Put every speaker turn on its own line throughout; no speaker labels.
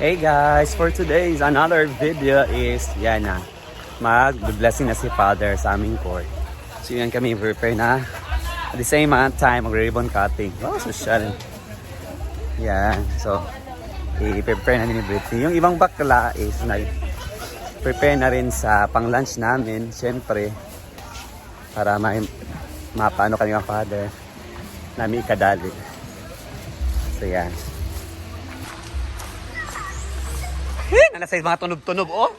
Hey guys, for today's another video is yan na mag-blessing na si Father sa aming court. So yan kami prepare na at the same time mag-ribbon cutting. Wow, social. Yan, so i-prepare na din ni Britney. Yung ibang bakla is prepare na rin sa pang-lunch namin, syempre para mapaano kami ang Father namin ikadali. So yan. Nasa mga tunog-tunog, oh.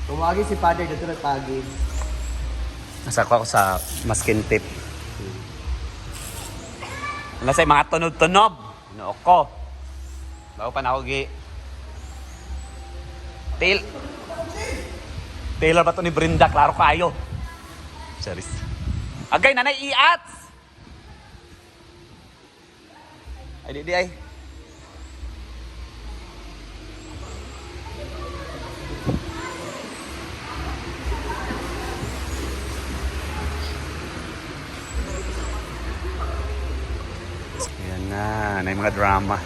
Tumagi si Father dito na tagi.
Nasa ako sa masking tip. Nasa mga tunog-tunog. No ko. Bago pa na ako Taylor ba ito ni Brenda? Klaro kayo. Charis. Agay, nanay, iats! Ay, di ay. Ayan na, may mga drama.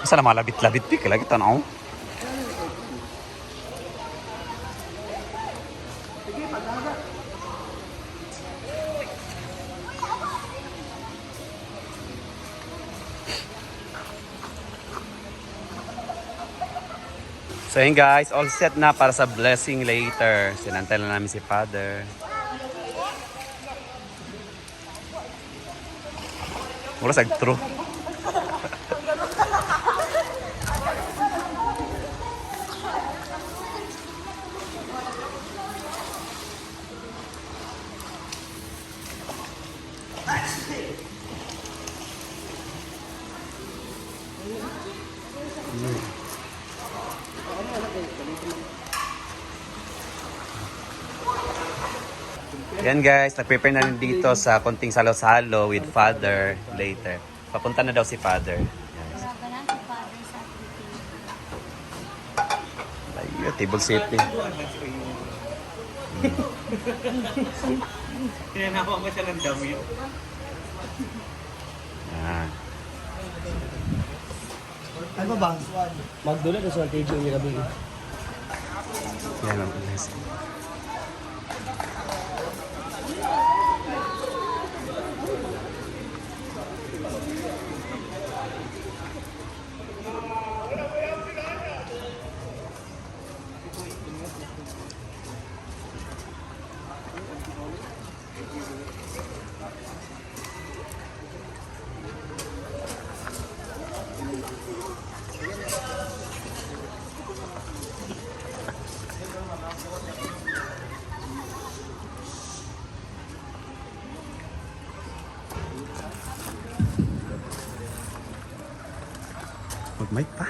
Masa na malabit-labit di lagi tanaw. So yun guys, all set na para sa blessing later. Sinantay na namin si Father. Wala sa true. Yan guys, nag-prepare na rin dito sa konting salo-salo with Father later. Papunta na daw si Father. Ayun, table setting.
Tinanawa mo siya ng damit. Ano ba? Magdula na sa table niya gabi.
Yan ang guys. Mag-mic pa.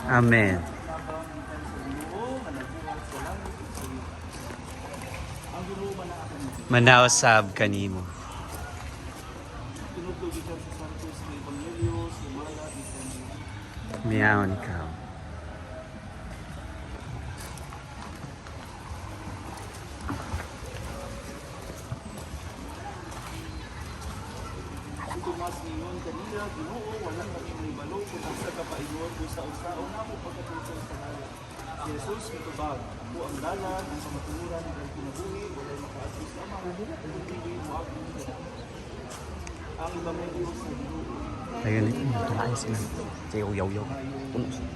Amen. Manausab kanimo. Miyaon ikaw.
Tumas ningon kanila, Ginoo, wala kami may balo kung asa ka paingon kung sa usaon na mo pagkatulog sa kanayon. Si Jesus mitubag, ako ang dalan, ang kamaturan, ang kinabuhi, walay makaagis sa mga hindi mo ako. ang mga Diyos sa Ginoo.
Ayun, tumayo sila. Sayo, yaw. Puno siya.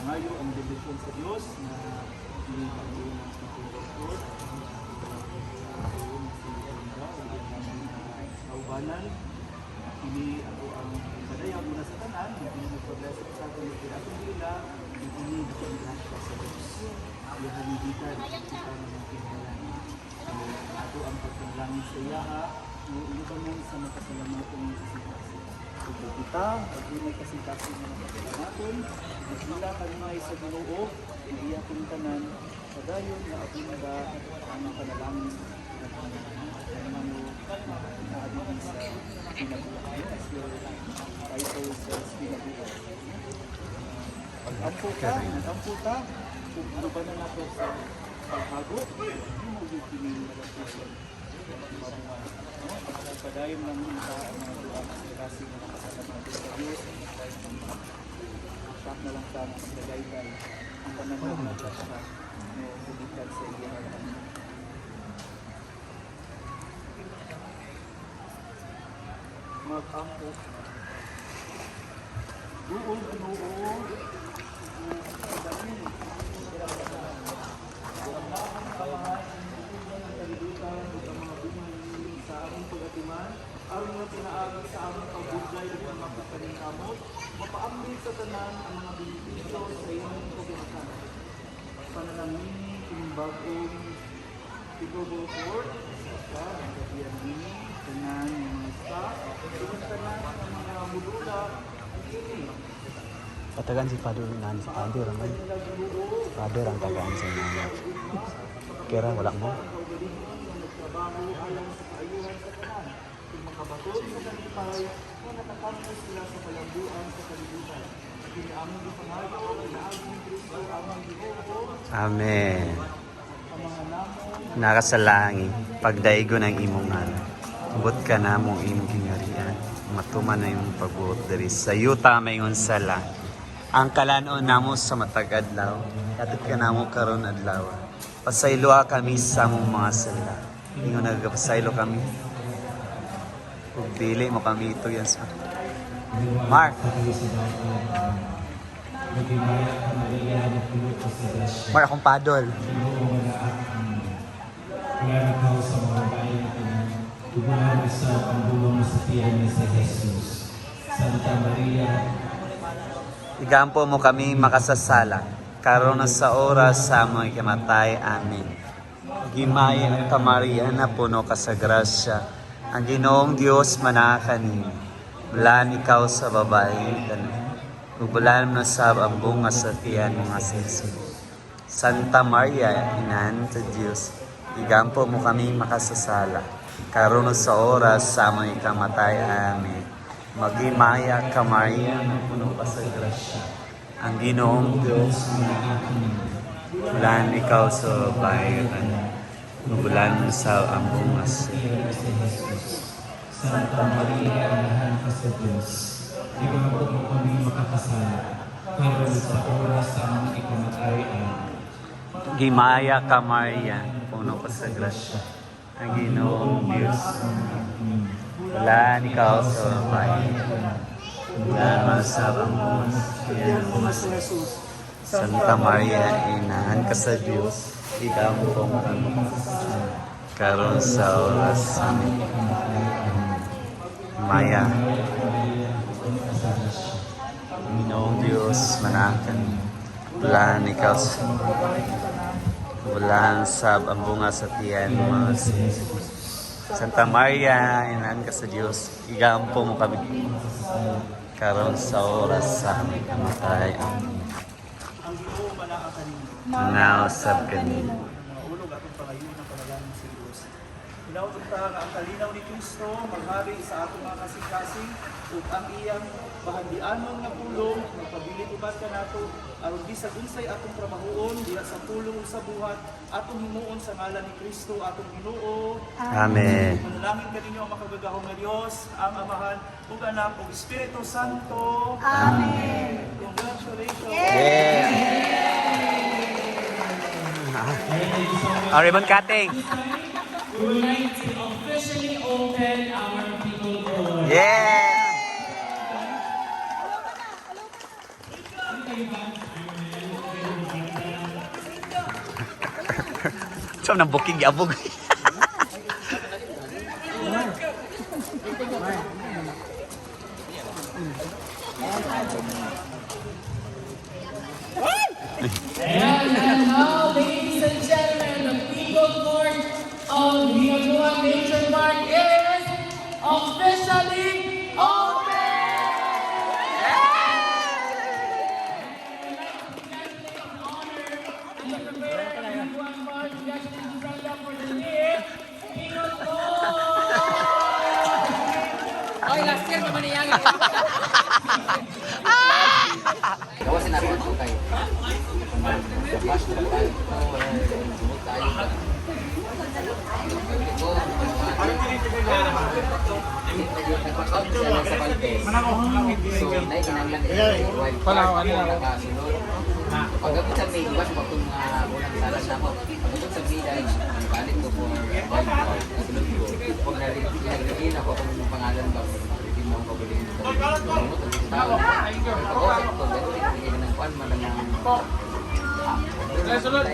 Ngayon ang bendisyon sa Diyos na pinipagawin ng Panginoon. Kaubanan, ini ako ang kadayang muna sa tanan, hindi nagpag-blessed sa akin ng pinatong nila, hindi nagpag-blessed sa Diyos. Yung haligitan, kita ng pinagalan. Ako ang pagpanalangin sa iya, ilo ka mo sa makasalamatan ng sisipasi. Kung kita, pag may kasintasi na makasalamaton, sila kanimay sa Ginoo, iya kong tanan, padayon na abunda ang panalangin ng mga naabigin sa pinabuhay. As your title says, pinabuhay. Pag-ampo ka, kung ano ba na nato sa paghago, hindi mo yung pinilalapusan. Padayon lang kita ang mga duwag sa kasi na nakasalamatan sa Diyos. Siyak na lang sa mga pagdagaytan ang pananaw sa kulitan sa iya na lang. Mag-ampo. Doon, aron nga pinaaral sa aming pagbuglay at ang mga kaninamot, mapaambit sa tanan ang mga benepisyo sa iyong pagbukan. Panalangin yung bagong Tigobol Court, sa Magkabiyan Mini, tanan yung mga staff, tanan ang mga mulula,
Patagan si Father nan si Father ang Father ang tagaan sa inyo. Kira wala mo.
nagtrabaho alang sa kaayuhan sa tanan. Kung makabaton sa kanipay, na nakakampos sila sa kalambuan sa kalibutan. Kinaamong ipangayo, kinaamong ni Kristo, amang Ginoo,
Amen.
ang mga namong
Nakasalangi, pagdaigo ng imong ngalan. Ubot ka na mong imong gingharian. Matuman na imong pagbuot diri sa yuta mayon sala. Ang kalanon namo sa matag adlaw. Katut ka namo karon adlaw. Pasaylo kami sa mong mga sala. Ingon nagapasaylo kami. Ug dili mo kami ito yan sa Mark. Mark akong padol.
Kaya ikaw sa mga bayan natin, tugunan sa pangulong sa tiyan ni sa Jesus. Santa Maria,
Igampo mo kami makasasala, karon na sa oras sa among ikamatay. Amen. Gimay ang Maria na puno ka sa grasya, ang Ginoong Dios manakanin. Bulan ikaw sa babae, bulan na sa ang bunga sa tiyan mga Jesus. Santa Maria, Inahan sa Diyos, igampo mo kami makasasala, karon na sa oras sa among ikamatay. Amen. Magimaya ka Maria na puno ka sa grasya, ang Ginoong Diyos bulan ikaw sa babae, bulan sa ang bunga sa
Santa Maria, Inahan ka sa Diyos, igampo mo kami makakasala, karon sa oras sa aming ikamatay. Amen.
Gimaya ka Maria, puno ka sa grasya, ang Ginoong Diyos bulan ikaw sa babae, bulan sa ang bunga sa Santa Maria, Inahan ka sa Diyos, igampo mo kami karon sa oras sa aming Maya, Ginoong Diyos manakan, bulan ikaw sa bulan sa ang bunga sa tiyan mga Santa Maria, Inahan ka sa Diyos, igampo mo kami karon sa oras sa aming kamatay.
ang Ginoo manaakan ninyo.
Now sab kanino.
Ulog atong pangayon ng panalangin sa Diyos. Hinautog ta nga ang kalinaw ni Kristo maghari sa atong mga kasing-kasing ug ang iyang bahagianon nga pulong magpabilin ubad ka nato aron bisag unsay atong trabahoon diha sa pulong ug sa buhat atong himuon sa ngalan ni Kristo atong Ginoo.
Amen.
Manalangin kaninyo ang makagagahong nga Dios, ang Amahan ug Anak ug Espiritu Santo.
Amen.
Congratulations.
Yeah. Ribbon cutting. Yeah! Saan nang booking yabog?
And now, ladies and gentlemen, the Eagle Court of Villanueva Nature Park is officially open! Okay, last year naman niya.
Gawasin natin ito kayo. Bash na tayo. Sumot tayo ba? Nagpakaw siya lang sa Valdes. So, naikinanglan ito. Wild card. Nakasunod. Pagkabot sa May, diba? Pagkong ulang salan na ako. Pagkabot sa May, dahil balik ko for wild card. Nasunod ko. Huwag nag-reveal ako kung yung pangalan ba. Reveal mo ang pabiling ito. Pagkabot ko, dahil ng kwan, malang sunod.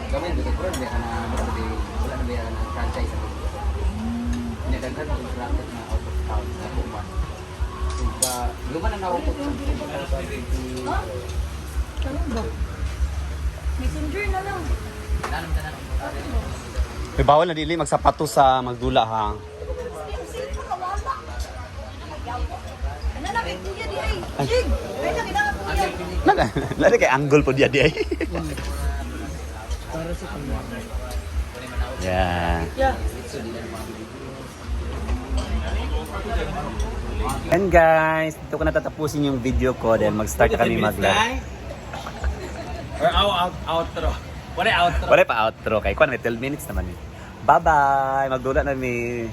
Gamay dito pero hindi ka na wala na bayaran ng franchise sa dito. Pinagaghan mo yung bracket na out of town na kuman. So ba, luman na naukot sa 2020.
Tanong ba? Messenger na lang.
Nanong ka na
May bawal na dili magsapato sa magdula ha.
Expensive pa kawala. Ano na kay kuya di ay? Jig! Kaya na kailangan kuya.
Lari kay angle po dia ay.
Para sa kanya.
Yeah.
Yeah.
And guys, dito ko natatapusin yung video ko dahil mag-start na kami mag-live.
Or outro. Wala outro.
Wala pa outro kay kuan 12 minutes naman eh. Bye-bye. Magdula na mi.